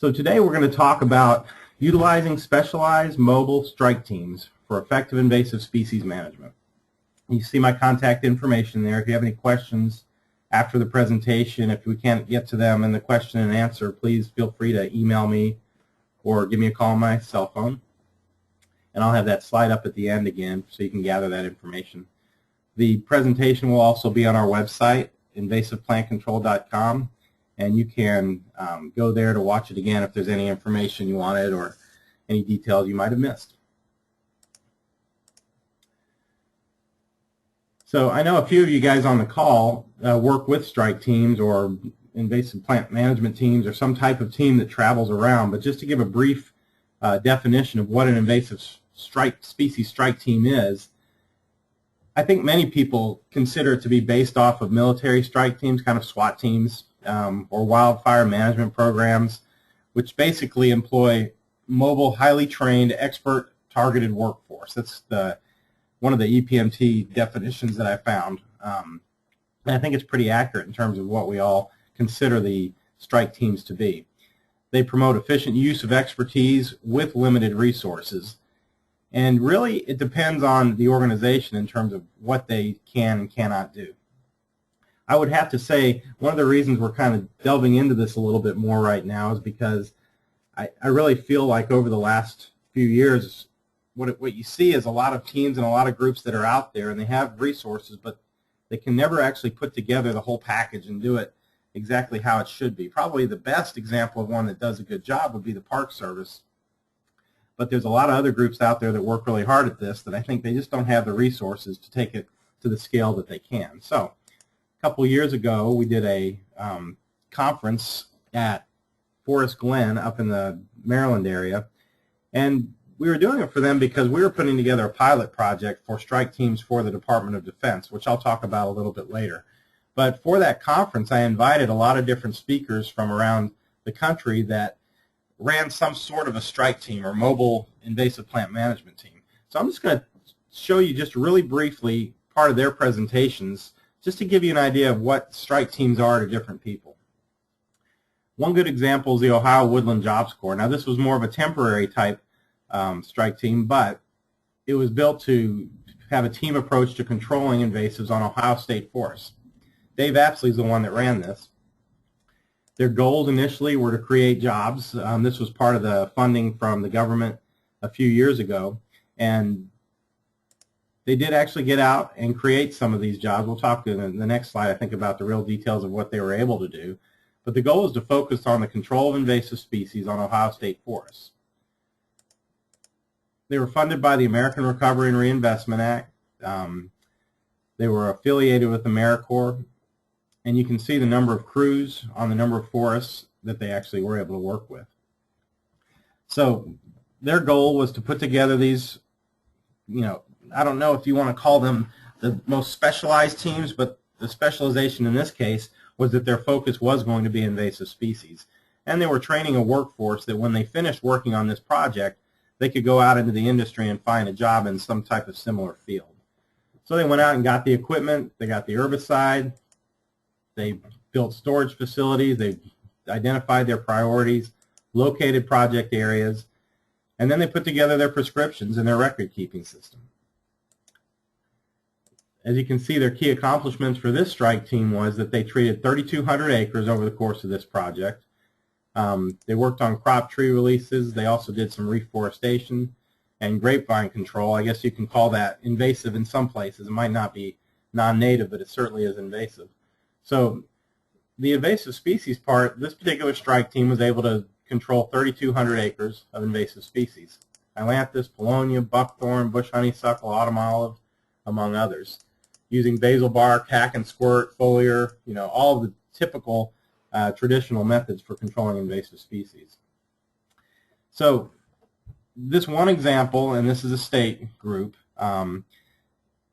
So today we're going to talk about utilizing specialized mobile strike teams for effective invasive species management. You see my contact information there. If you have any questions after the presentation, if we can't get to them in the question and answer, please feel free to email me or give me a call on my cell phone. And I'll have that slide up at the end again so you can gather that information. The presentation will also be on our website, invasiveplantcontrol.com, and you can go there to watch it again if there's any information you wanted or any details you might have missed. So I know a few of you guys on the call work with strike teams or invasive plant management teams or some type of team that travels around, but just to give a brief definition of what an invasive species strike team is, I think many people consider it to be based off of military strike teams, kind of SWAT teams, or wildfire management programs, which basically employ mobile, highly trained, expert targeted workforce. That's one of the EPMT definitions that I found. And I think it's pretty accurate in terms of what we all consider the strike teams to be. They promote efficient use of expertise with limited resources. And really, it depends on the organization in terms of what they can and cannot do. I would have to say one of the reasons we're kind of delving into this a little bit more right now is because I really feel like over the last few years, what you see is a lot of teams and a lot of groups that are out there, and they have resources, but they can never actually put together the whole package and do it exactly how it should be. Probably the best example of one that does a good job would be the Park Service. But there's a lot of other groups out there that work really hard at this that I think they just don't have the resources to take it to the scale that they can. So a couple years ago, we did a conference at Forest Glen up in the Maryland area, and we were doing it for them because we were putting together a pilot project for strike teams for the Department of Defense, which I'll talk about a little bit later. But for that conference, I invited a lot of different speakers from around the country that ran some sort of a strike team or mobile invasive plant management team. So I'm just going to show you just really briefly part of their presentations just to give you an idea of what strike teams are to different people. One good example is the Ohio Woodland Jobs Corps. Now this was more of a temporary type strike team, but it was built to have a team approach to controlling invasives on Ohio State forests. Dave Apsley is the one that ran this. Their goals initially were to create jobs. This was part of the funding from the government a few years ago, and they did actually get out and create some of these jobs. We'll talk in the next slide, I think, about the real details of what they were able to do. But the goal is to focus on the control of invasive species on Ohio State forests. They were funded by the American Recovery and Reinvestment Act. They were affiliated with AmeriCorps. And you can see the number of crews on the number of forests that they actually were able to work with. So their goal was to put together these, I don't know if you want to call them the most specialized teams, but the specialization in this case was that their focus was going to be invasive species. And they were training a workforce that when they finished working on this project, they could go out into the industry and find a job in some type of similar field. So they went out and got the equipment, they got the herbicide, they built storage facilities, they identified their priorities, located project areas, and then they put together their prescriptions and their record-keeping system. As you can see, their key accomplishments for this strike team was that they treated 3,200 acres over the course of this project. They worked on crop tree releases. They also did some reforestation and grapevine control. I guess you can call that invasive in some places. It might not be non-native, but it certainly is invasive. So the invasive species part, this particular strike team was able to control 3,200 acres of invasive species. Ailanthus, Paulownia, buckthorn, bush honeysuckle, autumn olive, among others, using basil bark, hack and squirt, foliar, all of the typical traditional methods for controlling invasive species. So this one example, and this is a state group,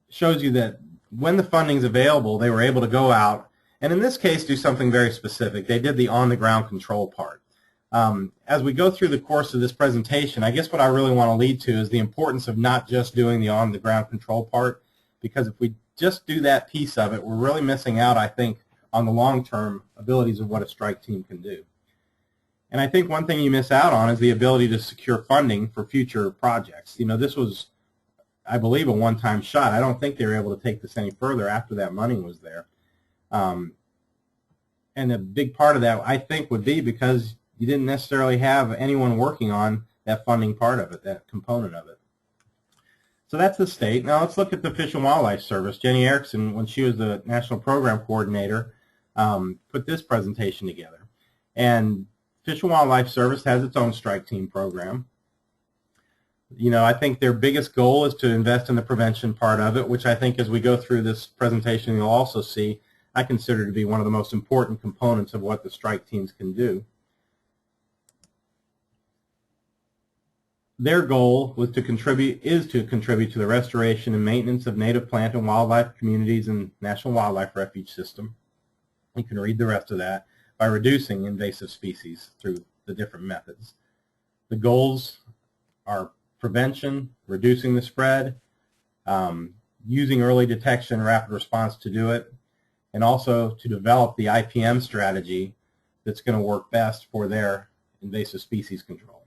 shows you that when the funding is available, they were able to go out and in this case do something very specific. They did the on-the-ground control part. As we go through the course of this presentation, I guess what I really want to lead to is the importance of not just doing the on-the-ground control part, because if we just do that piece of it, we're really missing out, I think, on the long-term abilities of what a strike team can do. And I think one thing you miss out on is the ability to secure funding for future projects. You know, this was, I believe, a one-time shot. I don't think they were able to take this any further after that money was there. And a big part of that, I think, would be because you didn't necessarily have anyone working on that funding part of it, that component of it. So that's the state. Now let's look at the Fish and Wildlife Service. Jenny Erickson, when she was the National Program Coordinator, put this presentation together. And Fish and Wildlife Service has its own strike team program. You know, I think their biggest goal is to invest in the prevention part of it, which I think as we go through this presentation you'll also see, I consider to be one of the most important components of what the strike teams can do. Their goal is to contribute to the restoration and maintenance of native plant and wildlife communities in National Wildlife Refuge System. You can read the rest of that, by reducing invasive species through the different methods. The goals are prevention, reducing the spread, using early detection and rapid response to do it, and also to develop the IPM strategy that's going to work best for their invasive species control.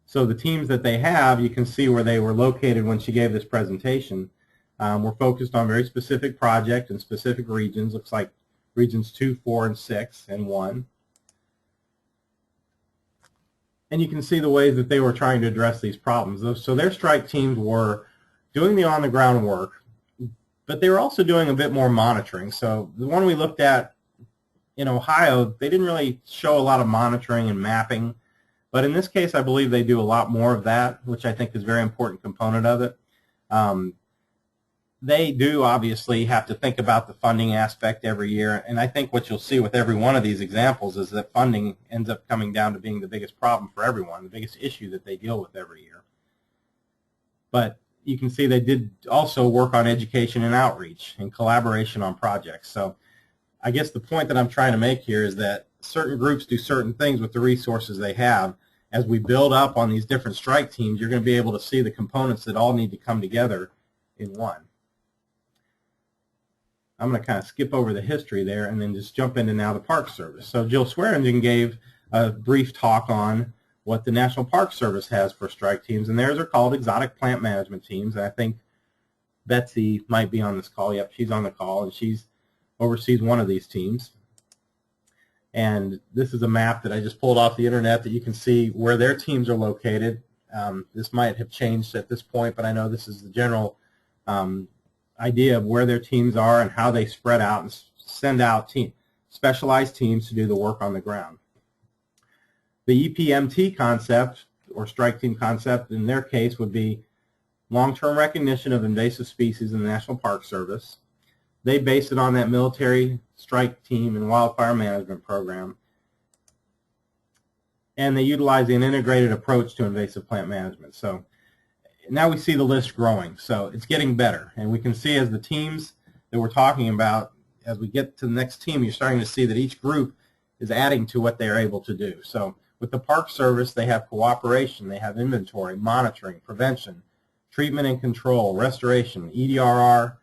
So the teams that they have, you can see where they were located when she gave this presentation. We're focused on very specific projects and specific regions. Looks like regions 2, 4, and 6, and 1. And you can see the ways that they were trying to address these problems. So their strike teams were doing the on-the-ground work, but they were also doing a bit more monitoring. So the one we looked at in Ohio, they didn't really show a lot of monitoring and mapping. But in this case, I believe they do a lot more of that, which I think is a very important component of it. They do obviously have to think about the funding aspect every year, and I think what you'll see with every one of these examples is that funding ends up coming down to being the biggest problem for everyone, the biggest issue that they deal with every year. But you can see they did also work on education and outreach and collaboration on projects. So I guess the point that I'm trying to make here is that certain groups do certain things with the resources they have. As we build up on these different strike teams, you're going to be able to see the components that all need to come together in one. I'm going to kind of skip over the history there and then just jump into now the Park Service. So Jill Swearingen gave a brief talk on what the National Park Service has for strike teams, and theirs are called exotic plant management teams. And I think Betsy might be on this call. Yep, she's on the call, and she's oversees one of these teams. And this is a map that I just pulled off the internet that you can see where their teams are located. This might have changed at this point, but I know this is the general idea of where their teams are and how they spread out and send out specialized teams to do the work on the ground. The EPMT concept, or strike team concept, in their case would be long-term recognition of invasive species in the National Park Service. They base it on that military strike team and wildfire management program. And they utilize an integrated approach to invasive plant management. So now we see the list growing. So it's getting better. And we can see as the teams that we're talking about, as we get to the next team, you're starting to see that each group is adding to what they're able to do. So with the Park Service, they have cooperation, they have inventory, monitoring, prevention, treatment and control, restoration, EDRR,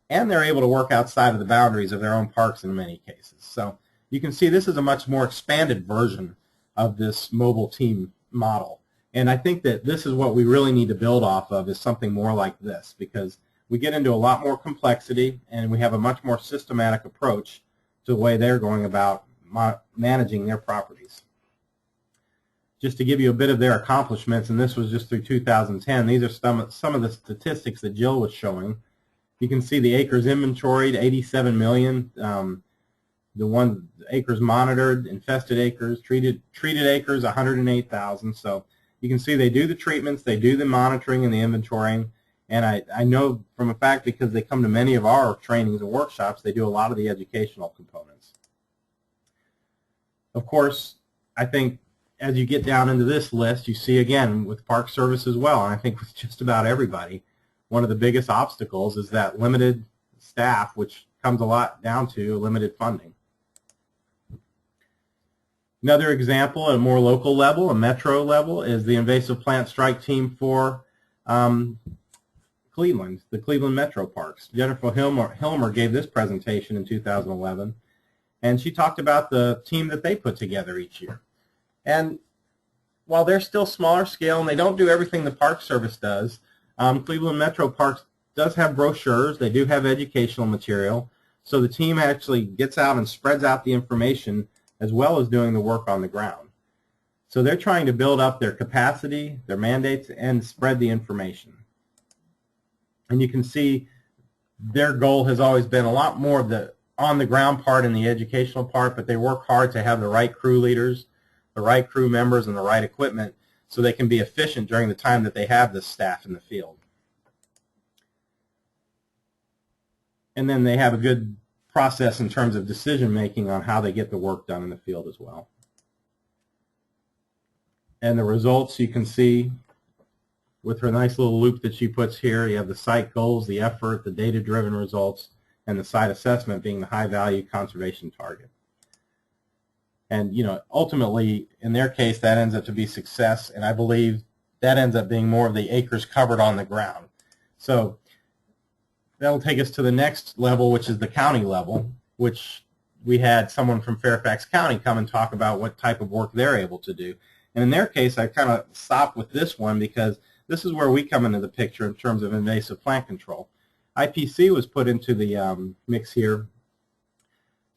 and they're able to work outside of the boundaries of their own parks in many cases. So you can see this is a much more expanded version of this mobile team model. And I think that this is what we really need to build off of, is something more like this, because we get into a lot more complexity and we have a much more systematic approach to the way they're going about managing their properties. Just to give you a bit of their accomplishments, and this was just through 2010, these are some of the statistics that Jill was showing. You can see the acres inventoried, 87 million. The acres monitored, infested acres, treated acres, 108,000. So you can see they do the treatments, they do the monitoring and the inventorying, and I know from a fact, because they come to many of our trainings and workshops, they do a lot of the educational components. Of course, I think as you get down into this list, you see again with Park Service as well, and I think with just about everybody, one of the biggest obstacles is that limited staff, which comes a lot down to limited funding. Another example at a more local level, a metro level, is the invasive plant strike team for Cleveland, the Cleveland Metro Parks. Jennifer Hilmer gave this presentation in 2011. And she talked about the team that they put together each year. And while they're still smaller scale and they don't do everything the Park Service does, Cleveland Metro Parks does have brochures. They do have educational material. So the team actually gets out and spreads out the information as well as doing the work on the ground. So they're trying to build up their capacity, their mandates, and spread the information. And you can see their goal has always been a lot more of the on-the-ground part and the educational part, but they work hard to have the right crew leaders, the right crew members, and the right equipment so they can be efficient during the time that they have this staff in the field. And then they have a good process in terms of decision-making on how they get the work done in the field as well. And the results you can see with her nice little loop that she puts here. You have the site goals, the effort, the data-driven results, and the site assessment being the high-value conservation target. And, you know, ultimately, in their case, that ends up to be success, and I believe that ends up being more of the acres covered on the ground. So that'll take us to the next level, which is the county level, which we had someone from Fairfax County come and talk about what type of work they're able to do. And in their case, I kind of stopped with this one because this is where we come into the picture in terms of invasive plant control. IPC was put into the mix here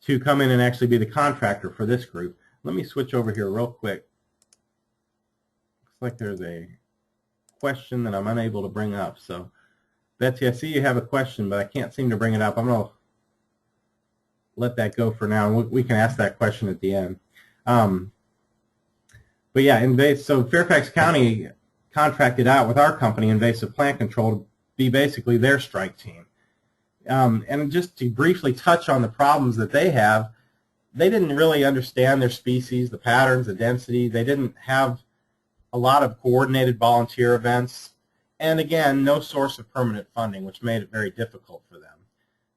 to come in and actually be the contractor for this group. Let me switch over here real quick. Looks like there's a question that I'm unable to bring up. So Betsy, I see you have a question, but I can't seem to bring it up. I'm going to let that go for now, and we can ask that question at the end. But yeah, so Fairfax County contracted out with our company, Invasive Plant Control, to be basically their strike team. And just to briefly touch on the problems that they have, they didn't really understand their species, the patterns, the density. They didn't have a lot of coordinated volunteer events. And again, no source of permanent funding, which made it very difficult for them.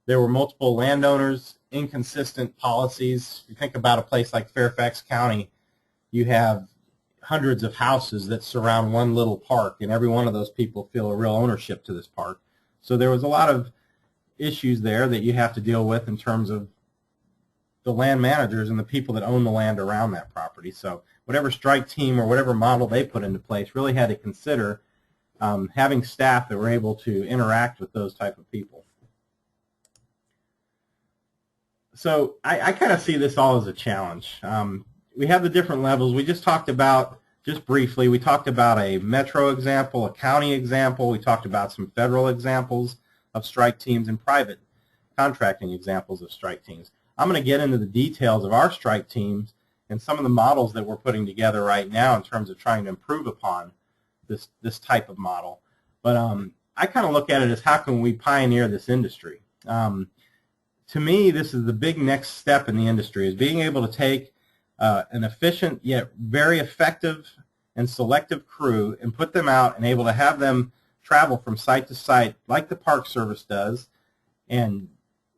There were multiple landowners, inconsistent policies. If you think about a place like Fairfax County, you have hundreds of houses that surround one little park, and every one of those people feel a real ownership to this park. So there was a lot of issues there that you have to deal with in terms of the land managers and the people that own the land around that property. So whatever strike team or whatever model they put into place really had to consider having staff that were able to interact with those type of people. So I kind of see this all as a challenge. We have the different levels. We just talked about, just briefly, we talked about a metro example, a county example. We talked about some federal examples of strike teams and private contracting examples of strike teams. I'm going to get into the details of our strike teams and some of the models that we're putting together right now in terms of trying to improve upon this type of model. But I kind of look at it as how can we pioneer this industry. To me, this is the big next step in the industry, is being able to take an efficient yet very effective and selective crew and put them out and able to have them travel from site to site like the Park Service does and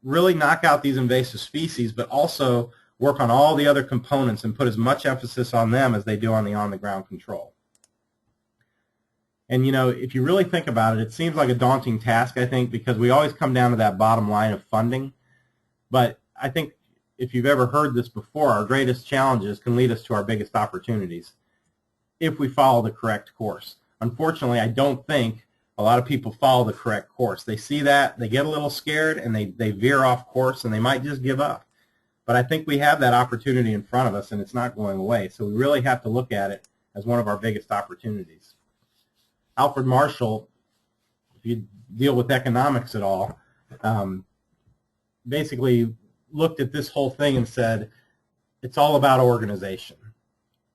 really knock out these invasive species, but also work on all the other components and put as much emphasis on them as they do on the on-the-ground control. And, you know, if you really think about it, it seems like a daunting task, I think, because we always come down to that bottom line of funding. But I think if you've ever heard this before, our greatest challenges can lead us to our biggest opportunities if we follow the correct course. Unfortunately, I don't think a lot of people follow the correct course. They see that, they get a little scared, and they veer off course, and they might just give up. But I think we have that opportunity in front of us, and it's not going away. So we really have to look at it as one of our biggest opportunities. Alfred Marshall, if you deal with economics at all, basically looked at this whole thing and said, it's all about organization.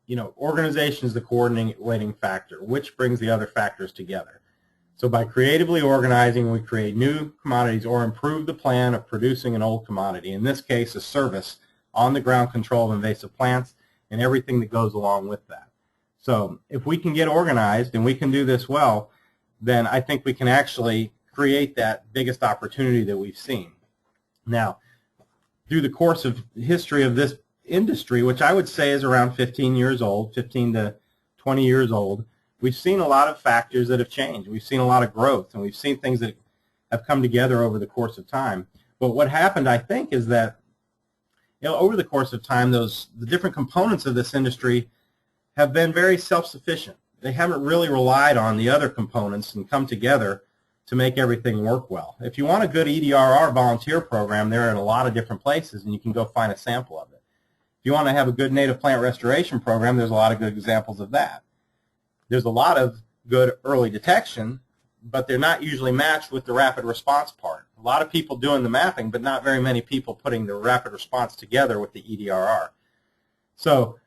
You know, organization is the coordinating factor, which brings the other factors together. So by creatively organizing, we create new commodities or improve the plan of producing an old commodity. In this case, a service on the ground control of invasive plants and everything that goes along with that. So if we can get organized and we can do this well, then I think we can actually create that biggest opportunity that we've seen. Now, through the course of history of this industry, which I would say is around 15 years old, 15 to 20 years old, we've seen a lot of factors that have changed. We've seen a lot of growth, and we've seen things that have come together over the course of time. But what happened, I think, is that over the course of time, the different components of this industry have been very self-sufficient. They haven't really relied on the other components and come together to make everything work well. If you want a good EDRR volunteer program, they're in a lot of different places, and you can go find a sample of it. If you want to have a good native plant restoration program, there's a lot of good examples of that. There's a lot of good early detection, but they're not usually matched with the rapid response part. A lot of people doing the mapping, but not very many people putting the rapid response together with the EDRR. So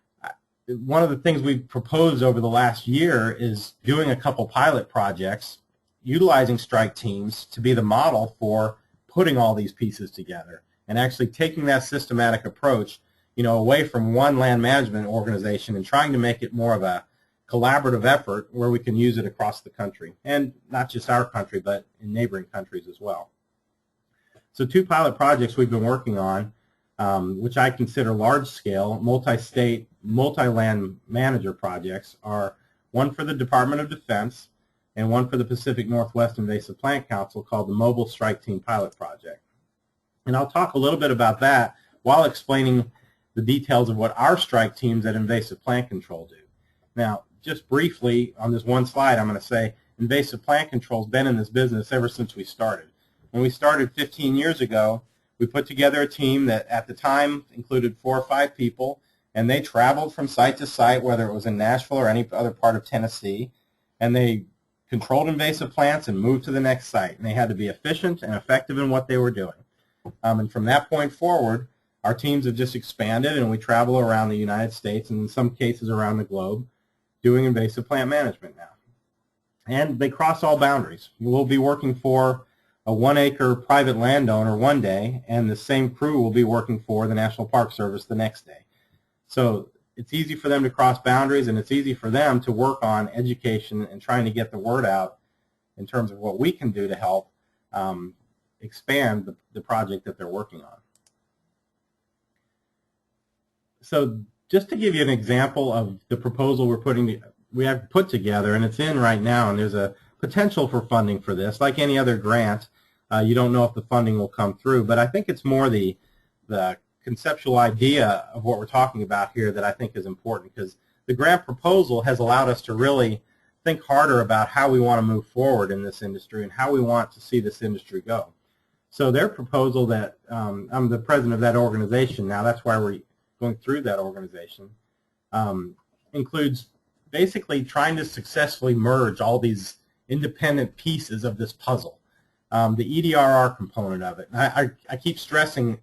one of the things we've proposed over the last year is doing a couple pilot projects, utilizing strike teams to be the model for putting all these pieces together and actually taking that systematic approach, away from one land management organization and trying to make it more of a collaborative effort where we can use it across the country, and not just our country, but in neighboring countries as well. So 2 pilot projects we've been working on, which I consider large-scale, multi-state, multi-land manager projects, are one for the Department of Defense and one for the Pacific Northwest Invasive Plant Council, called the Mobile Strike Team Pilot Project. And I'll talk a little bit about that while explaining the details of what our strike teams at Invasive Plant Control do. Now, just briefly on this one slide, I'm going to say Invasive Plant Control has been in this business ever since we started. When we started 15 years ago, we put together a team that at the time included 4 or 5 people, and they traveled from site to site, whether it was in Nashville or any other part of Tennessee, and they controlled invasive plants and moved to the next site. And they had to be efficient and effective in what they were doing. And from that point forward, our teams have just expanded, and we travel around the United States and in some cases around the globe doing invasive plant management now. And they cross all boundaries. We'll be working for a 1-acre private landowner one day, and the same crew will be working for the National Park Service the next day. So it's easy for them to cross boundaries, and it's easy for them to work on education and trying to get the word out in terms of what we can do to help expand the project that they're working on. So just to give you an example of the proposal we have put together, and it's in right now, and there's a potential for funding for this. Like any other grant, you don't know if the funding will come through, but I think it's more the conceptual idea of what we're talking about here that I think is important, because the grant proposal has allowed us to really think harder about how we want to move forward in this industry and how we want to see this industry go. So their proposal that I'm the president of that organization now, that's why we're going through that organization, includes basically trying to successfully merge all these independent pieces of this puzzle. The EDRR component of it. I keep stressing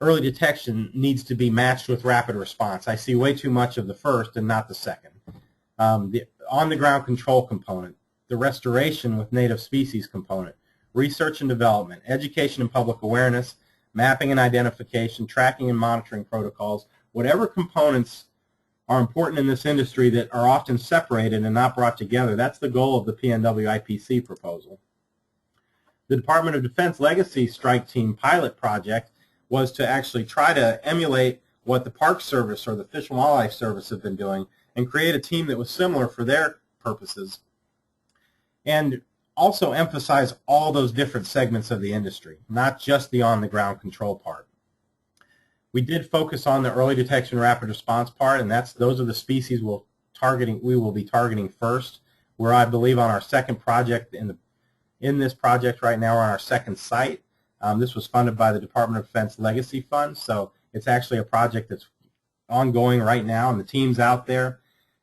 early detection needs to be matched with rapid response. I see way too much of the first and not the second. The on-the-ground control component, the restoration with native species component, research and development, education and public awareness, mapping and identification, tracking and monitoring protocols, whatever components are important in this industry that are often separated and not brought together. That's the goal of the PNW IPC proposal. The Department of Defense Legacy Strike Team Pilot Project was to actually try to emulate what the Park Service or the Fish and Wildlife Service have been doing and create a team that was similar for their purposes, and also emphasize all those different segments of the industry, not just the on-the-ground control part. We did focus on the early detection rapid response part, and those are the species we will be targeting first. Where I believe on our second project, in this project right now, we're on our second site. This was funded by the Department of Defense Legacy Fund, so it's actually a project that's ongoing right now, and the team's out there,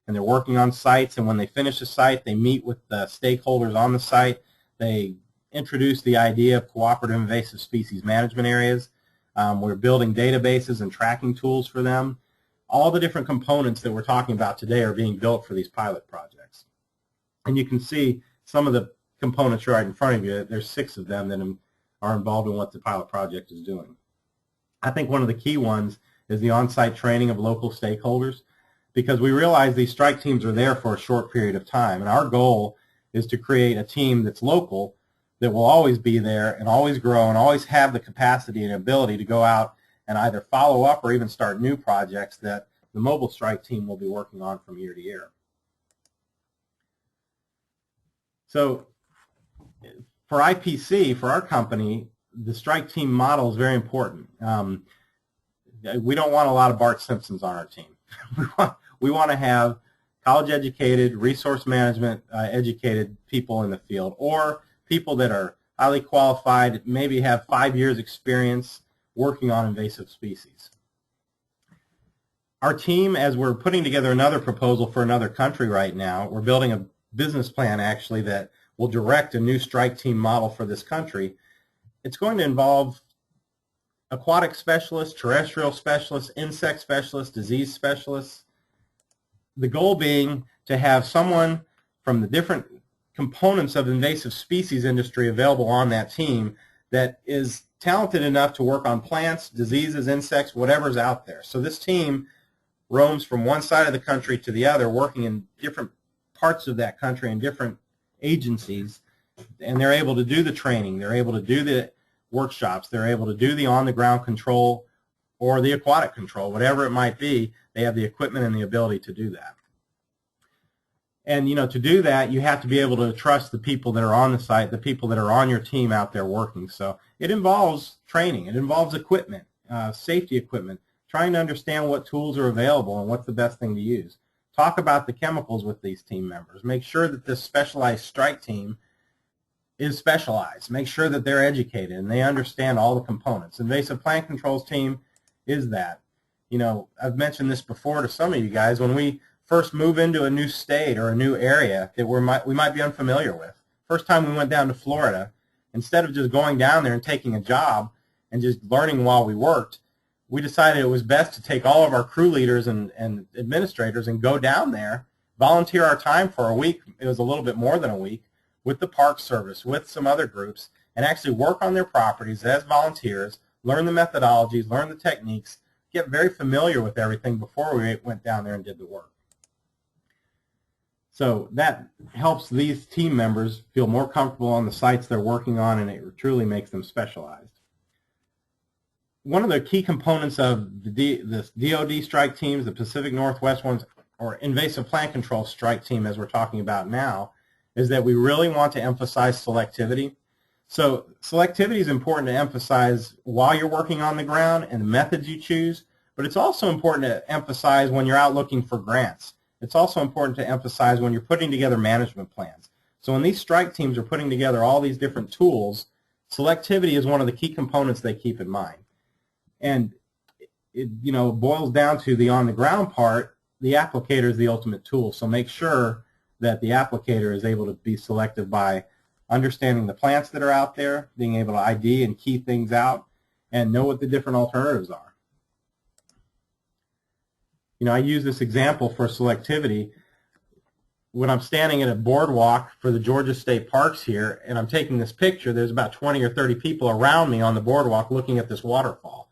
and they're working on sites, and when they finish a site, they meet with the stakeholders on the site. They introduce the idea of cooperative invasive species management areas. We're building databases and tracking tools for them. All the different components that we're talking about today are being built for these pilot projects. And you can see some of the components right in front of you. There's 6 of them that are involved in what the pilot project is doing. I think one of the key ones is the on-site training of local stakeholders, because we realize these strike teams are there for a short period of time, and our goal is to create a team that's local that will always be there and always grow and always have the capacity and ability to go out and either follow up or even start new projects that the mobile strike team will be working on from year to year. So for IPC, for our company, the strike team model is very important. We don't want a lot of Bart Simpsons on our team. we want to have college-educated, resource management educated people in the field, or people that are highly qualified, maybe have 5 years experience working on invasive species. Our team, as we're putting together another proposal for another country right now, we're building a business plan actually that will direct a new strike team model for this country. It's going to involve aquatic specialists, terrestrial specialists, insect specialists, disease specialists. The goal being to have someone from the different components of the invasive species industry available on that team that is talented enough to work on plants, diseases, insects, whatever's out there. So this team roams from one side of the country to the other, working in different parts of that country and different agencies, and they're able to do the training, they're able to do the workshops, they're able to do the on-the-ground control or the aquatic control, whatever it might be. They have the equipment and the ability to do that. And to do that, you have to be able to trust the people that are on the site, the people that are on your team out there working. So it involves training, it involves equipment, safety equipment, trying to understand what tools are available and what's the best thing to use. Talk about the chemicals with these team members. Make sure that this specialized strike team is specialized. Make sure that they're educated and they understand all the components. Invasive plant controls team is that. I've mentioned this before to some of you guys. When we first move into a new state or a new area that we might be unfamiliar with. First time we went down to Florida, instead of just going down there and taking a job and just learning while we worked, we decided it was best to take all of our crew leaders and administrators and go down there, volunteer our time for a week. It was a little bit more than a week, with the Park Service, with some other groups, and actually work on their properties as volunteers, learn the methodologies, learn the techniques, get very familiar with everything before we went down there and did the work. So that helps these team members feel more comfortable on the sites they're working on, and it truly makes them specialized. One of the key components of the DoD strike teams, the Pacific Northwest ones, or invasive plant control strike team as we're talking about now, is that we really want to emphasize selectivity. So selectivity is important to emphasize while you're working on the ground and the methods you choose, but it's also important to emphasize when you're out looking for grants. It's also important to emphasize when you're putting together management plans. So when these strike teams are putting together all these different tools, selectivity is one of the key components they keep in mind. And it boils down to the on-the-ground part. The applicator is the ultimate tool. So make sure that the applicator is able to be selective by understanding the plants that are out there, being able to ID and key things out, and know what the different alternatives are. I use this example for selectivity. When I'm standing at a boardwalk for the Georgia State Parks here, and I'm taking this picture, there's about 20 or 30 people around me on the boardwalk looking at this waterfall.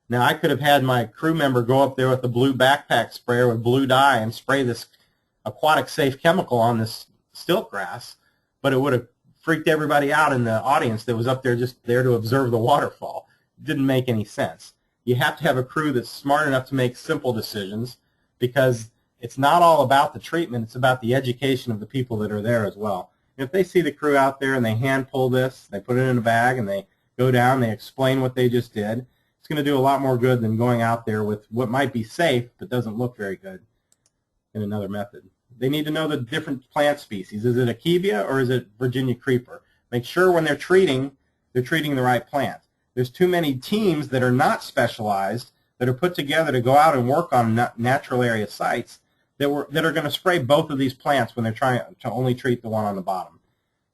Now, I could have had my crew member go up there with a blue backpack sprayer with blue dye and spray this aquatic safe chemical on this stilt grass, but it would have freaked everybody out in the audience that was up there just there to observe the waterfall. It didn't make any sense. You have to have a crew that's smart enough to make simple decisions, because it's not all about the treatment, it's about the education of the people that are there as well. And if they see the crew out there and they hand pull this, they put it in a bag and they go down, they explain what they just did, it's going to do a lot more good than going out there with what might be safe but doesn't look very good in another method. They need to know the different plant species. Is it Akebia or is it Virginia creeper? Make sure when they're treating the right plant. There's too many teams that are not specialized that are put together to go out and work on natural area sites that are going to spray both of these plants when they're trying to only treat the one on the bottom.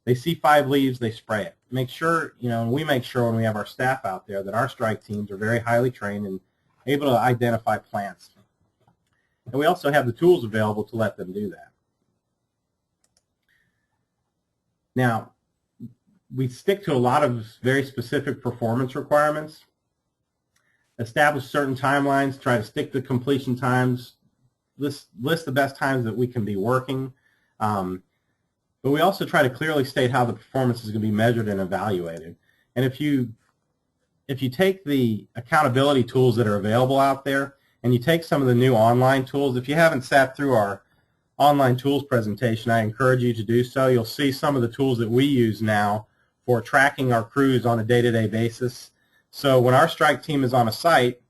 They see 5 leaves, they spray it. Make sure, and we make sure when we have our staff out there that our strike teams are very highly trained and able to identify plants. And we also have the tools available to let them do that. Now, we stick to a lot of very specific performance requirements, establish certain timelines, try to stick to completion times, list the best times that we can be working, but we also try to clearly state how the performance is going to be measured and evaluated. And if you take the accountability tools that are available out there and you take some of the new online tools, if you haven't sat through our online tools presentation, I encourage you to do so. You'll see some of the tools that we use now for tracking our crews on a day-to-day basis. So when our strike team is on a site,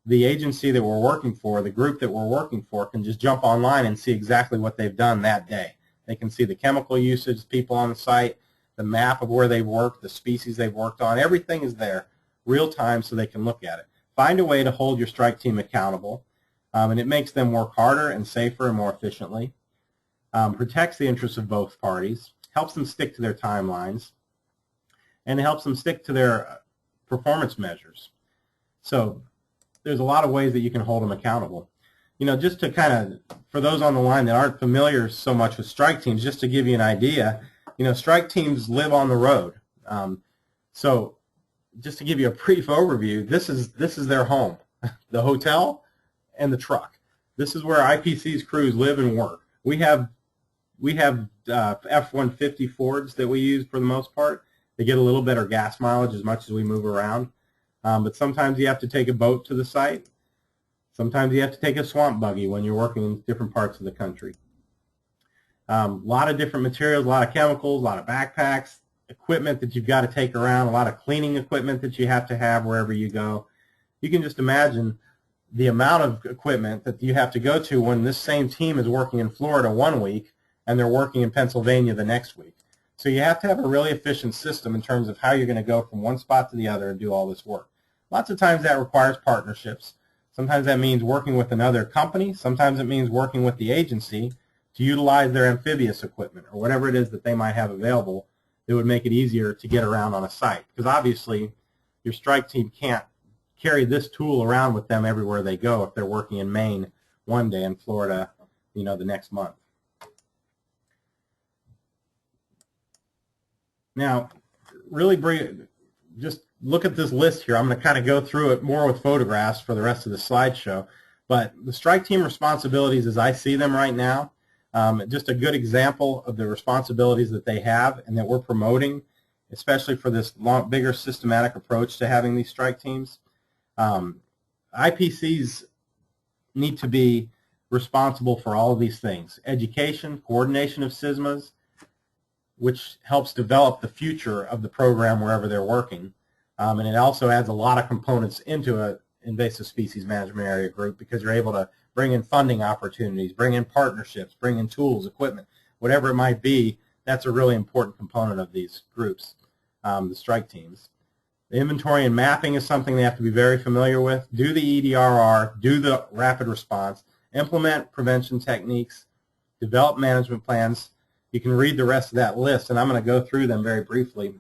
the agency that we're working for, the group that we're working for, can just jump online and see exactly what they've done that day. They can see the chemical usage, people on the site, the map of where they've worked, the species they've worked on. Everything is there real time so they can look at it. Find a way to hold your strike team accountable, and it makes them work harder and safer and more efficiently. Protects the interests of both parties, helps them stick to their timelines, and it helps them stick to their performance measures. So there's a lot of ways that you can hold them accountable. Just to kind of, for those on the line that aren't familiar so much with strike teams, just to give you an idea, strike teams live on the road. So just to give you a brief overview, this is their home, the hotel and the truck. This is where IPC's crews live and work. We have F-150 Fords that we use for the most part. They get a little better gas mileage as much as we move around. But sometimes you have to take a boat to the site. Sometimes you have to take a swamp buggy when you're working in different parts of the country. A lot of different materials, a lot of chemicals, a lot of backpacks, equipment that you've got to take around, a lot of cleaning equipment that you have to have wherever you go. You can just imagine the amount of equipment that you have to go to when this same team is working in Florida one week and they're working in Pennsylvania the next week. So you have to have a really efficient system in terms of how you're going to go from one spot to the other and do all this work. Lots of times that requires partnerships. Sometimes that means working with another company. Sometimes it means working with the agency to utilize their amphibious equipment or whatever it is that they might have available that would make it easier to get around on a site. Because obviously your strike team can't carry this tool around with them everywhere they go if they're working in Maine one day and Florida, the next month. Now, really just look at this list here. I'm going to kind of go through it more with photographs for the rest of the slideshow. But the strike team responsibilities as I see them right now, just a good example of the responsibilities that they have and that we're promoting, especially for this bigger systematic approach to having these strike teams. IPCs need to be responsible for all of these things: education, coordination of SISMAs, which helps develop the future of the program wherever they're working. And it also adds a lot of components into an invasive species management area group because you're able to bring in funding opportunities, bring in partnerships, bring in tools, equipment, whatever it might be. That's a really important component of these groups, the strike teams. The inventory and mapping is something they have to be very familiar with. Do the EDRR, do the rapid response, implement prevention techniques, develop management plans. You can read the rest of that list, and I'm going to go through them very briefly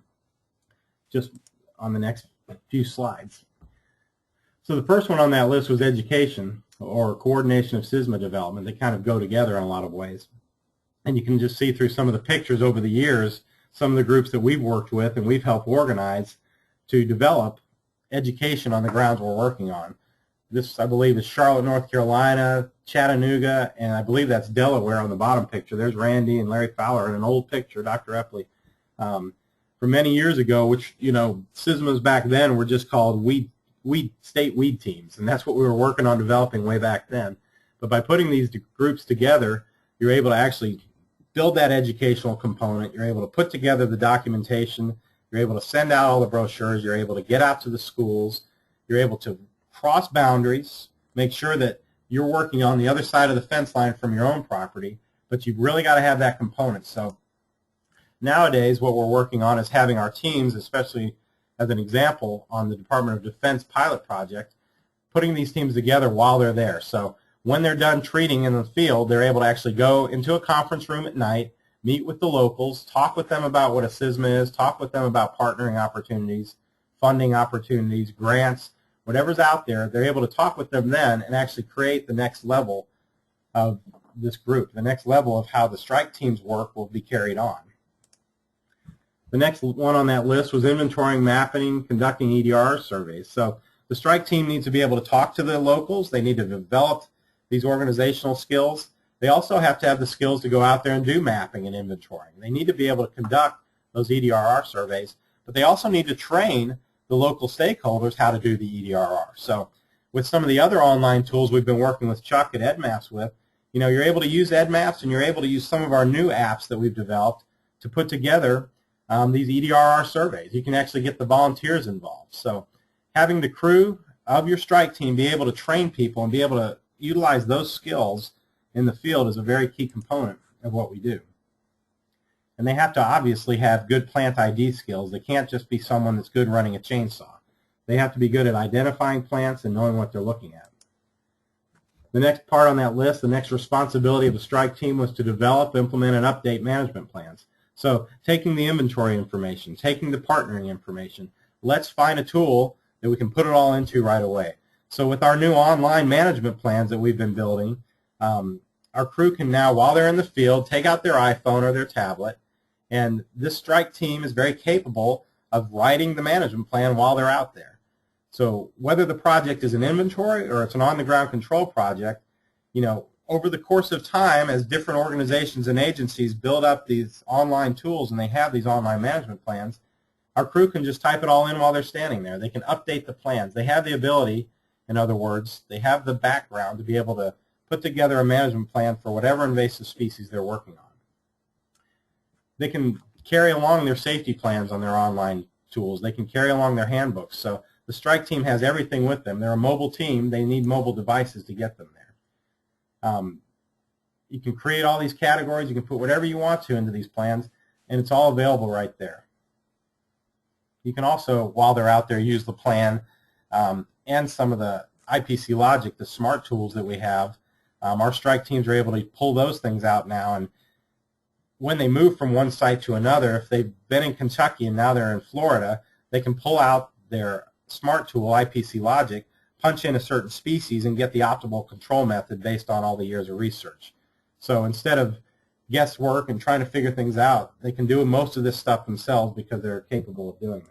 just on the next few slides. So the first one on that list was education, or coordination of SISMA development. They kind of go together in a lot of ways. And you can just see through some of the pictures over the years, some of the groups that we've worked with and we've helped organize to develop education on the grounds we're working on. This, I believe, is Charlotte, North Carolina, Chattanooga, and I believe that's Delaware on the bottom picture. There's Randy and Larry Fowler in an old picture, Dr. Epley, from many years ago, which, SISMAs back then were just called state weed teams, and that's what we were working on developing way back then. But by putting these groups together, you're able to actually build that educational component. You're able to put together the documentation. You're able to send out all the brochures. You're able to get out to the schools. You're able to cross boundaries, make sure that you're working on the other side of the fence line from your own property, but you've really got to have that component. So nowadays what we're working on is having our teams, especially as an example on the Department of Defense pilot project, putting these teams together while they're there. So when they're done treating in the field, they're able to actually go into a conference room at night, meet with the locals, talk with them about what a SISMA is, talk with them about partnering opportunities, funding opportunities, grants, whatever's out there. They're able to talk with them then and actually create the next level of this group. The next level of how the strike teams work will be carried on. The next one on that list was inventorying, mapping, conducting EDR surveys. So the strike team needs to be able to talk to the locals. They need to develop these organizational skills. They also have to have the skills to go out there and do mapping and inventorying. They need to be able to conduct those EDRR surveys, but they also need to train the local stakeholders how to do the EDRR. So with some of the other online tools we've been working with Chuck at EdMaps with, you're able to use EdMaps and you're able to use some of our new apps that we've developed to put together these EDRR surveys. You can actually get the volunteers involved. So having the crew of your strike team, be able to train people and be able to utilize those skills in the field is a very key component of what we do. And they have to obviously have good plant ID skills. They can't just be someone that's good running a chainsaw. They have to be good at identifying plants and knowing what they're looking at. The next part on that list, the next responsibility of the strike team was to develop, implement, and update management plans. So taking the inventory information, taking the partnering information, let's find a tool that we can put it all into right away. So with our new online management plans that we've been building, our crew can now, while they're in the field, take out their iPhone or their tablet, and this strike team is very capable of writing the management plan while they're out there. So whether the project is an inventory or it's an on-the-ground control project, over the course of time, as different organizations and agencies build up these online tools and they have these online management plans, our crew can just type it all in while they're standing there. They can update the plans. They have the ability, in other words, they have the background to be able to put together a management plan for whatever invasive species they're working on. They can carry along their safety plans on their online tools. They can carry along their handbooks. So the strike team has everything with them. They're a mobile team. They need mobile devices to get them there. You can create all these categories. You can put whatever you want to into these plans, and it's all available right there. You can also, while they're out there, use the plan and some of the IPC Logic, the smart tools that we have. Our strike teams are able to pull those things out now, and when they move from one site to another, if they've been in Kentucky and now they're in Florida, they can pull out their smart tool, IPC Logic, punch in a certain species, and get the optimal control method based on all the years of research. So instead of guesswork and trying to figure things out, they can do most of this stuff themselves because they're capable of doing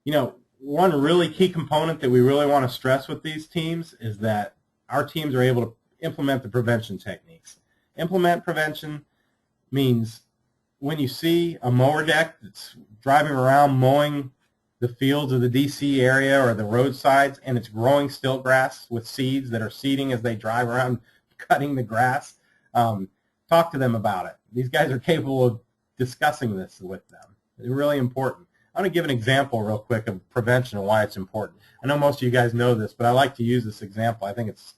that. One really key component that we really want to stress with these teams is that our teams are able to implement the prevention techniques. Implement prevention means when you see a mower deck that's driving around mowing the fields of the DC area or the roadsides and it's growing stilt grass with seeds that are seeding as they drive around cutting the grass, talk to them about it. These guys are capable of discussing this with them. It's really important. I'm going to give an example real quick of prevention and why it's important. I know most of you guys know this, but I like to use this example. I think it's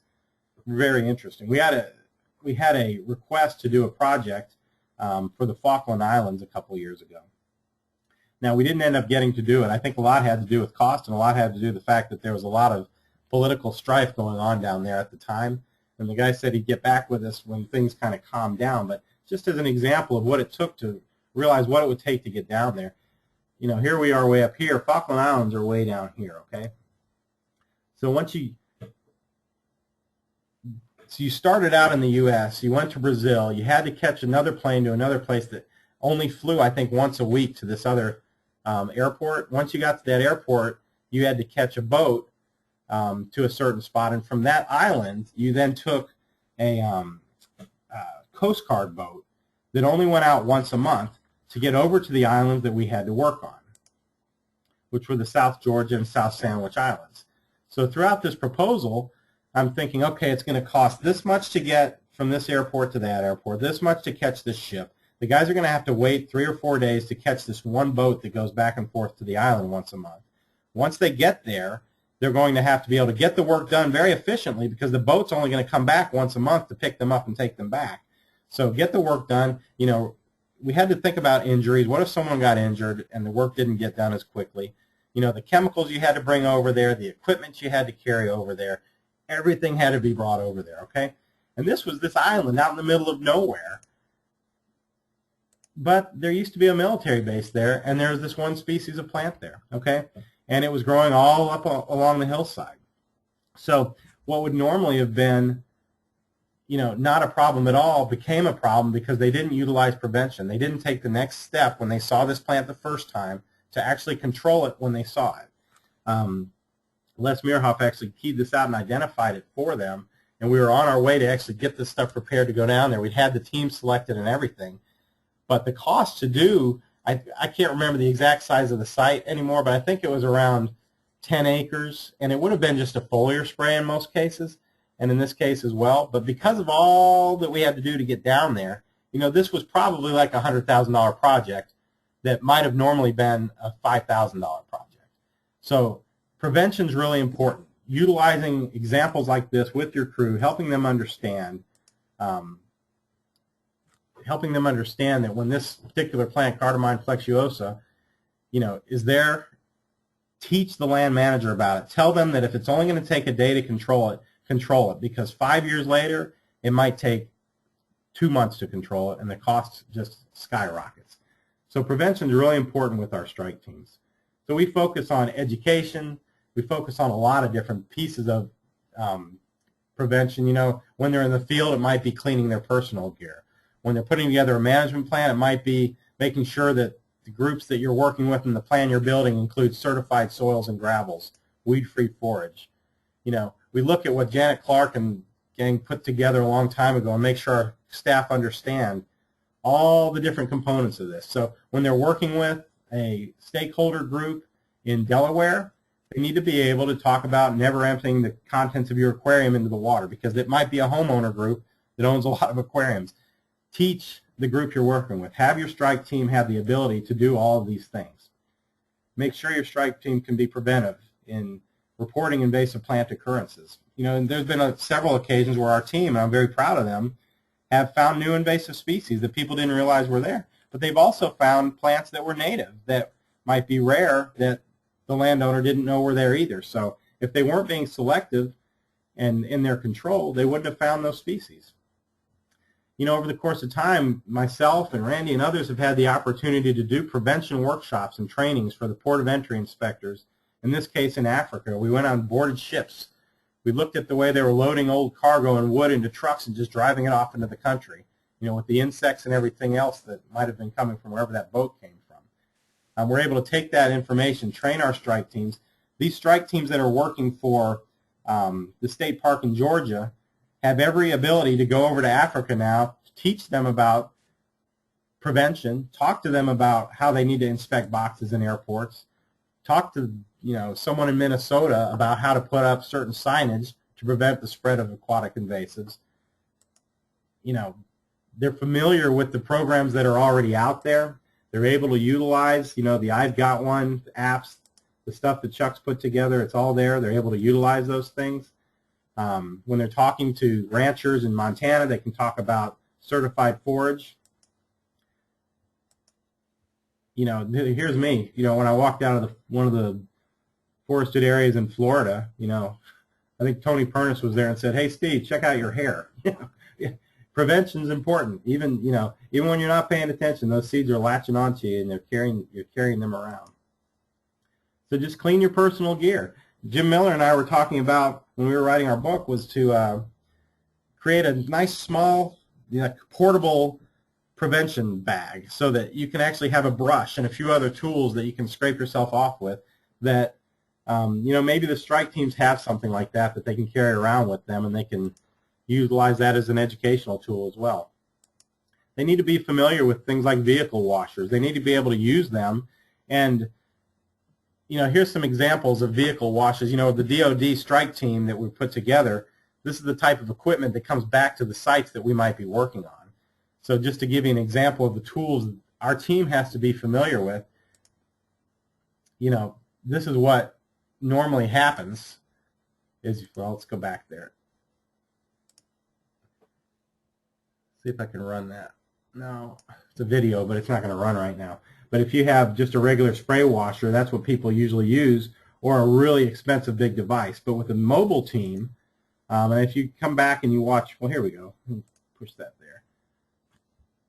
very interesting. We had a request to do a project for the Falkland Islands a couple of years ago. Now, we didn't end up getting to do it. I think a lot had to do with cost, and a lot had to do with the fact that there was a lot of political strife going on down there at the time. And the guy said he'd get back with us when things kind of calmed down. But just as an example of what it took to realize what it would take to get down there, here we are way up here. Falkland Islands are way down here, okay? So you started out in the U.S., you went to Brazil, you had to catch another plane to another place that only flew, I think, once a week to this other airport. Once you got to that airport, you had to catch a boat to a certain spot, and from that island, you then took a Coast Guard boat that only went out once a month to get over to the islands that we had to work on, which were the South Georgia and South Sandwich Islands. So throughout this proposal, I'm thinking, okay, it's going to cost this much to get from this airport to that airport, this much to catch this ship. The guys are going to have to wait 3 or 4 days to catch this one boat that goes back and forth to the island once a month. Once they get there, they're going to have to be able to get the work done very efficiently because the boat's only going to come back once a month to pick them up and take them back. So get the work done. We had to think about injuries. What if someone got injured and the work didn't get done as quickly? The chemicals you had to bring over there, the equipment you had to carry over there, everything had to be brought over there, okay? And this was this island out in the middle of nowhere. But there used to be a military base there, and there was this one species of plant there, okay? And it was growing all up along the hillside. So what would normally have been, not a problem at all became a problem because they didn't utilize prevention. They didn't take the next step when they saw this plant the first time to actually control it when they saw it. Les Meerhoff actually keyed this out and identified it for them, and we were on our way to actually get this stuff prepared to go down there. We'd had the team selected and everything. But the cost to do, I can't remember the exact size of the site anymore, but I think it was around 10 acres, and it would have been just a foliar spray in most cases, and in this case as well. But because of all that we had to do to get down there, this was probably like a $100,000 project that might have normally been a $5,000 project. So prevention is really important. Utilizing examples like this with your crew, helping them understand that when this particular plant, Cardamine flexuosa, is there, teach the land manager about it. Tell them that if it's only going to take a day to control it, because 5 years later, it might take 2 months to control it, and the cost just skyrockets. So prevention is really important with our strike teams. So we focus on education. We focus on a lot of different pieces of prevention. When they're in the field, it might be cleaning their personal gear. When they're putting together a management plan, it might be making sure that the groups that you're working with and the plan you're building include certified soils and gravels, weed-free forage. We look at what Janet Clark and gang put together a long time ago and make sure our staff understand all the different components of this. So when they're working with a stakeholder group in Delaware, they need to be able to talk about never emptying the contents of your aquarium into the water, because it might be a homeowner group that owns a lot of aquariums. Teach the group you're working with. Have your strike team have the ability to do all of these things. Make sure your strike team can be preventive in reporting invasive plant occurrences. And there's been several occasions where our team, and I'm very proud of them, have found new invasive species that people didn't realize were there. But they've also found plants that were native that might be rare that the landowner didn't know were there either. So if they weren't being selective and in their control, they wouldn't have found those species. Over the course of time, myself and Randy and others have had the opportunity to do prevention workshops and trainings for the port of entry inspectors, in this case in Africa. We went on boarded ships. We looked at the way they were loading old cargo and wood into trucks and just driving it off into the country, with the insects and everything else that might have been coming from wherever that boat came from. We're able to take that information, train our strike teams. These strike teams that are working for the state park in Georgia have every ability to go over to Africa now, teach them about prevention, talk to them about how they need to inspect boxes in airports, talk to someone in Minnesota about how to put up certain signage to prevent the spread of aquatic invasives. They're familiar with the programs that are already out there. They're able to utilize, the I've Got One apps, the stuff that Chuck's put together. It's all there. They're able to utilize those things. When they're talking to ranchers in Montana, they can talk about certified forage. Here's me. When I walked out of one of the forested areas in Florida, I think Tony Pernis was there and said, "Hey, Steve, check out your hair." Prevention's important. Even when you're not paying attention, those seeds are latching onto you, and you're carrying them around. So just clean your personal gear. Jim Miller and I were talking about, when we were writing our book, was to create a nice small portable prevention bag so that you can actually have a brush and a few other tools that you can scrape yourself off with that, maybe the strike teams have something like that they can carry around with them, and they can utilize that as an educational tool as well. They need to be familiar with things like vehicle washers. They need to be able to use them. And here's some examples of vehicle washes. The DoD strike team that we put together, this is the type of equipment that comes back to the sites that we might be working on. So just to give you an example of the tools our team has to be familiar with, this is what normally happens is, well, let's go back there. See if I can run that. No, it's a video, but it's not going to run right now. But if you have just a regular spray washer, that's what people usually use, or a really expensive big device. But with a mobile team, and if you come back and you watch, well, here we go. Let me push that there.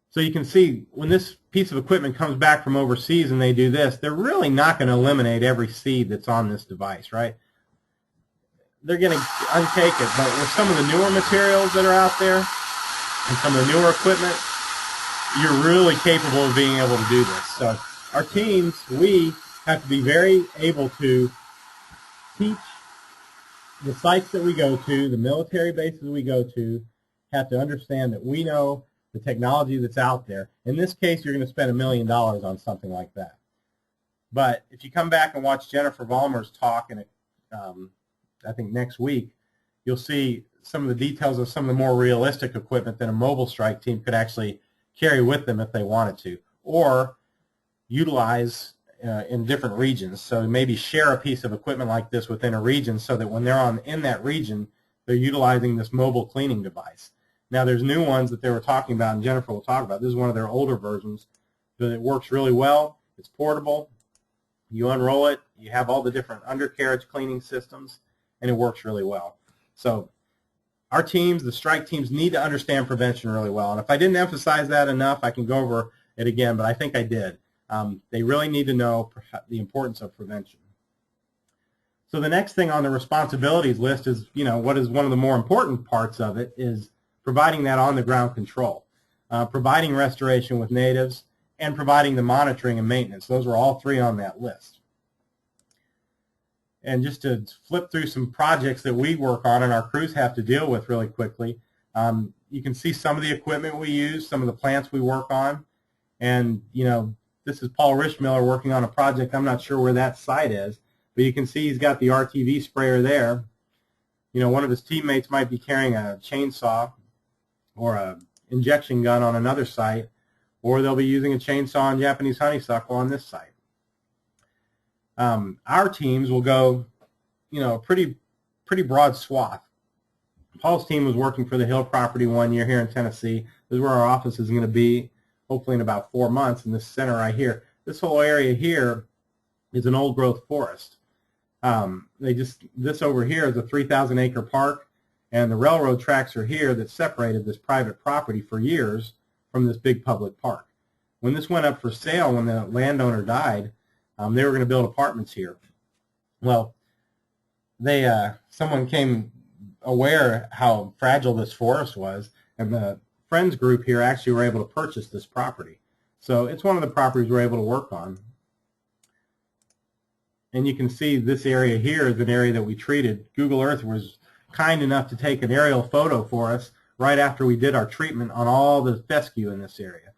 So you can see when this piece of equipment comes back from overseas and they do this, they're really not going to eliminate every seed that's on this device, right? They're going to untake it. But with some of the newer materials that are out there and some of the newer equipment, you're really capable of being able to do this. So our teams, we have to be very able to teach the sites that we go to, the military bases we go to, have to understand that we know the technology that's out there. In this case, you're going to spend $1 million on something like that. But if you come back and watch Jennifer Vollmer's talk, and I think next week, you'll see some of the details of some of the more realistic equipment that a mobile strike team could actually carry with them if they wanted to, or utilize in different regions. So maybe share a piece of equipment like this within a region so that when they're in that region, they're utilizing this mobile cleaning device. Now there's new ones that they were talking about, and Jennifer will talk about. This is one of their older versions, but it works really well. It's portable. You unroll it, you have all the different undercarriage cleaning systems, and it works really well. So our teams, the strike teams, need to understand prevention really well. And if I didn't emphasize that enough, I can go over it again, but I think I did. They really need to know the importance of prevention. So the next thing on the responsibilities list is, what is one of the more important parts of it is providing that on-the-ground control, providing restoration with natives, and providing the monitoring and maintenance. Those were all three on that list. And just to flip through some projects that we work on and our crews have to deal with really quickly, you can see some of the equipment we use, some of the plants we work on. And, this is Paul Richmiller working on a project. I'm not sure where that site is, but you can see he's got the RTV sprayer there. One of his teammates might be carrying a chainsaw or a injection gun on another site, or they'll be using a chainsaw and Japanese honeysuckle on this site. Our teams will go, a pretty broad swath. Paul's team was working for the Hill property one year here in Tennessee. This is where our office is going to be, hopefully in about 4 months, in this center right here. This whole area here is an old growth forest. This over here is a 3,000 acre park, and the railroad tracks are here that separated this private property for years from this big public park. When this went up for sale, when the landowner died, they were going to build apartments here. Well, someone came aware how fragile this forest was, and the Friends group here actually were able to purchase this property. So it's one of the properties we're able to work on. And you can see this area here is an area that we treated. Google Earth was kind enough to take an aerial photo for us right after we did our treatment on all the fescue in this area.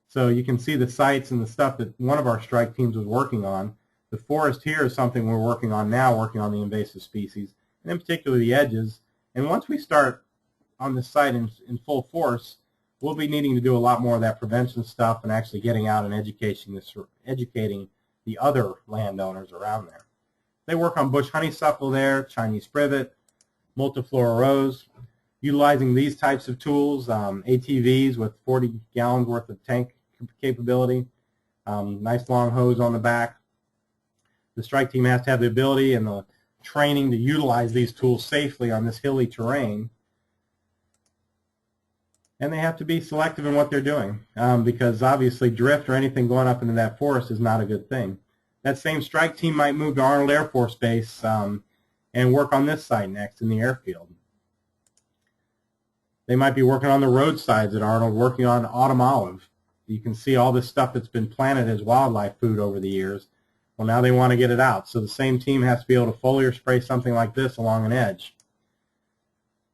So you can see the sites and the stuff that one of our strike teams was working on. The forest here is something we're working on now, working on the invasive species, and in particular the edges. And once we start on this site in full force, we'll be needing to do a lot more of that prevention stuff and actually getting out and educating the other landowners around there. They work on bush honeysuckle there, Chinese privet, multiflora rose, utilizing these types of tools, ATVs with 40 gallons worth of tank capability, nice long hose on the back. The strike team has to have the ability and the training to utilize these tools safely on this hilly terrain. And they have to be selective in what they're doing, because obviously drift or anything going up into that forest is not a good thing. That same strike team might move to Arnold Air Force Base and work on this site next in the airfield. They might be working on the roadsides at Arnold, working on autumn olive. You can see all this stuff that's been planted as wildlife food over the years. Well, now they want to get it out. So the same team has to be able to foliar spray something like this along an edge.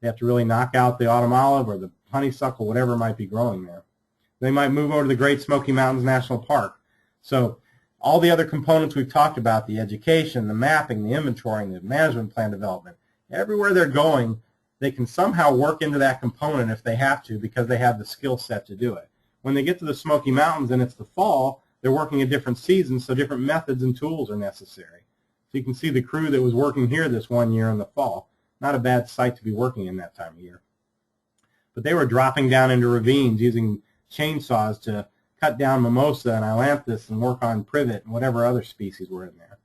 They have to really knock out the autumn olive or the honeysuckle, whatever might be growing there. They might move over to the Great Smoky Mountains National Park. So all the other components we've talked about, the education, the mapping, the inventorying, the management plan development, everywhere they're going, they can somehow work into that component if they have to because they have the skill set to do it. When they get to the Smoky Mountains and it's the fall, they're working in different seasons, so different methods and tools are necessary. So you can see the crew that was working here this one year in the fall. Not a bad site to be working in that time of year. But they were dropping down into ravines using chainsaws to cut down mimosa and ailanthus and work on privet and whatever other species were in there.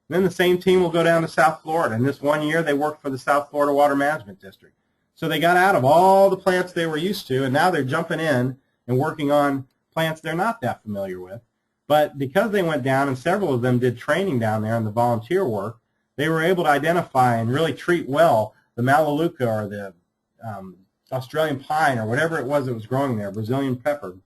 And then the same team will go down to South Florida. And this one year they worked for the South Florida Water Management District. So they got out of all the plants they were used to, and now they're jumping in and working on plants they're not that familiar with. But because they went down, and several of them did training down there in the volunteer work, they were able to identify and really treat well the Melaleuca or the Australian pine or whatever it was that was growing there, Brazilian pepper.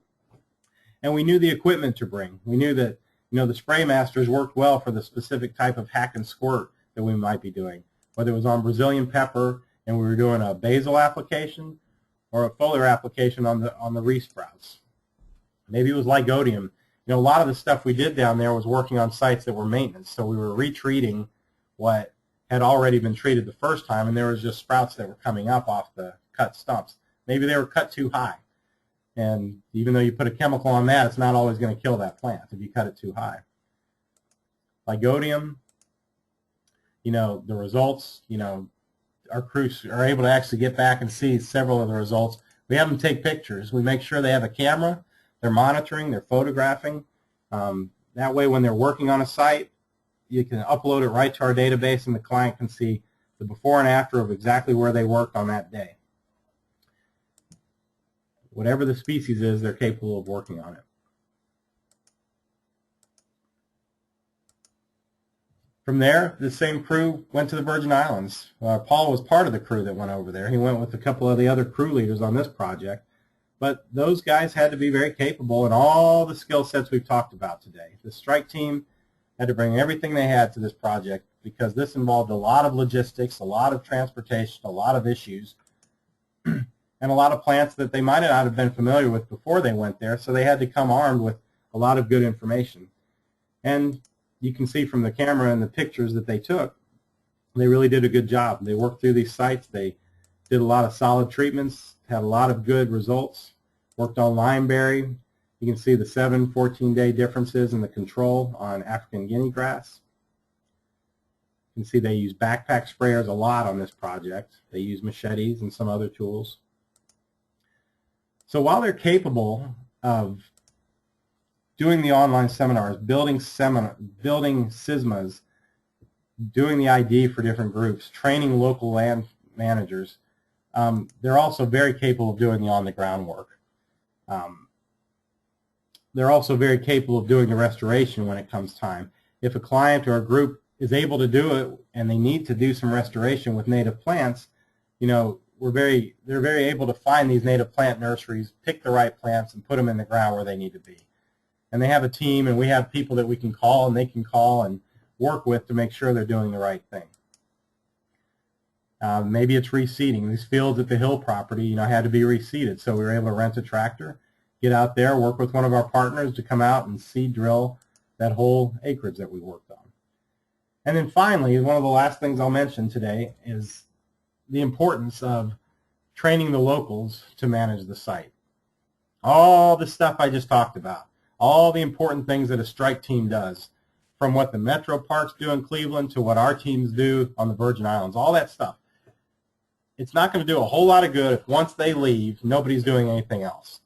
And we knew the equipment to bring. We knew that the spray masters worked well for the specific type of hack and squirt that we might be doing, whether it was on Brazilian pepper and we were doing a basil application or a foliar application on the resprouts. Maybe it was Lygodium. A lot of the stuff we did down there was working on sites that were maintenance, so we were retreating what had already been treated the first time, and there was just sprouts that were coming up off the cut stumps. Maybe they were cut too high, and even though you put a chemical on that, it's not always going to kill that plant if you cut it too high. Lygodium. You know, the results, you know, our crews are able to actually get back and see several of the results. We have them take pictures. We make sure they have a camera. They're monitoring. They're photographing. That way, when they're working on a site, you can upload it right to our database, and the client can see the before and after of exactly where they worked on that day. Whatever the species is, they're capable of working on it. From there, the same crew went to the Virgin Islands. Paul was part of the crew that went over there. He went with a couple of the other crew leaders on this project. But those guys had to be very capable in all the skill sets we've talked about today. The strike team had to bring everything they had to this project because this involved a lot of logistics, a lot of transportation, a lot of issues, and a lot of plants that they might not have been familiar with before they went there, so they had to come armed with a lot of good information. And you can see from the camera and the pictures that they took, they really did a good job. They worked through these sites. They did a lot of solid treatments, had a lot of good results, worked on limeberry. You can see the 14-day differences in the control on African guinea grass. You can see they use backpack sprayers a lot on this project. They use machetes and some other tools. So while they're capable of doing the online seminars, building SISMAs, doing the ID for different groups, training local land managers, they're also very capable of doing the on-the-ground work. They're also very capable of doing the restoration when it comes time. If a client or a group is able to do it and they need to do some restoration with native plants, you know, they're very able to find these native plant nurseries, pick the right plants, and put them in the ground where they need to be. And they have a team, and we have people that we can call, and they can call and work with to make sure they're doing the right thing. Maybe it's reseeding. These fields at the Hill property, you know, had to be reseeded, so we were able to rent a tractor, get out there, work with one of our partners to come out and seed drill that whole acreage that we worked on. And then finally, one of the last things I'll mention today is the importance of training the locals to manage the site. All the stuff I just talked about, all the important things that a strike team does, from what the metro parks do in Cleveland to what our teams do on the Virgin Islands, all that stuff. It's not going to do a whole lot of good if once they leave, nobody's doing anything else.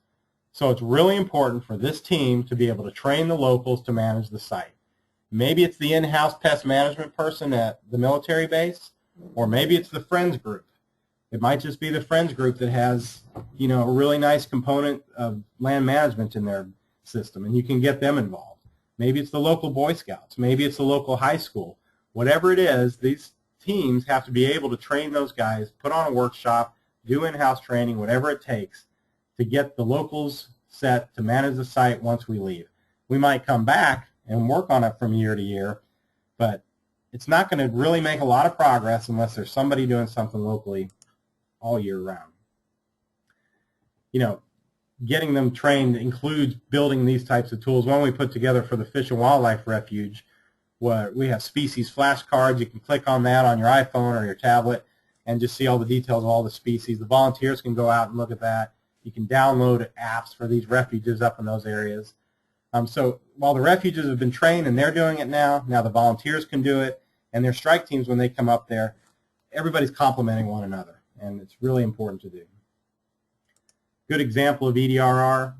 So it's really important for this team to be able to train the locals to manage the site. Maybe it's the in-house pest management person at the military base, or maybe it's the Friends group. It might just be the Friends group that has, you know, a really nice component of land management in their system, and you can get them involved. Maybe it's the local Boy Scouts. Maybe it's the local high school. Whatever it is, these teams have to be able to train those guys, put on a workshop, do in-house training, whatever it takes to get the locals set to manage the site once we leave. We might come back and work on it from year to year, but it's not going to really make a lot of progress unless there's somebody doing something locally all year round. You know, getting them trained includes building these types of tools. One we put together for the Fish and Wildlife Refuge, where we have species flashcards. You can click on that on your iPhone or your tablet and just see all the details of all the species. The volunteers can go out and look at that. You can download apps for these refuges up in those areas. So while the refuges have been trained and they're doing it now the volunteers can do it, and their strike teams, when they come up there, everybody's complementing one another, and it's really important to do. Good example of EDRR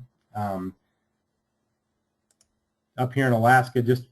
up here in Alaska, just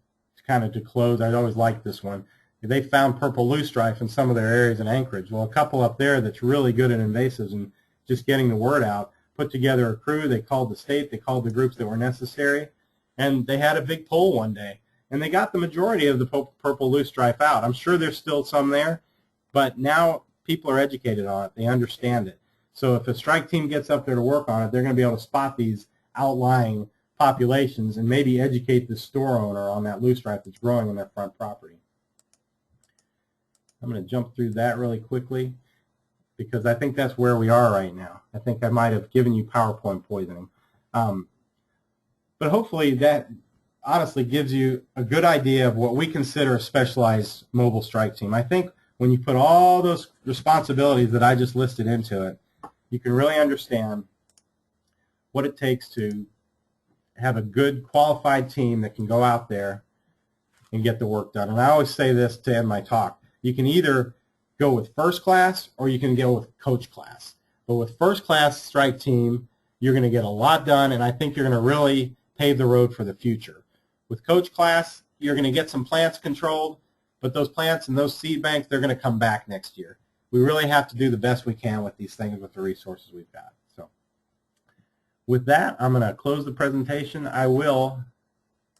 kind of to close, I'd always liked this one. They found purple loosestrife in some of their areas in Anchorage. Well, a couple up there that's really good at invasives and just getting the word out, put together a crew. They called the state, they called the groups that were necessary, and they had a big poll one day. And they got the majority of the purple loosestrife out. I'm sure there's still some there, but now people are educated on it. They understand it. So if a strike team gets up there to work on it, they're going to be able to spot these outlying populations and maybe educate the store owner on that loosestrife that's growing in their front property. I'm going to jump through that really quickly because I think that's where we are right now. I think I might have given you PowerPoint poisoning. But hopefully that honestly gives you a good idea of what we consider a specialized mobile strike team. I think when you put all those responsibilities that I just listed into it, you can really understand what it takes to have a good qualified team that can go out there and get the work done. And I always say this to end my talk. You can either go with first class or you can go with coach class. But with first class strike team, you're going to get a lot done, and I think you're going to really pave the road for the future. With coach class, you're going to get some plants controlled, but those plants and those seed banks, they're going to come back next year. We really have to do the best we can with these things with the resources we've got. So with that, I'm going to close the presentation. I will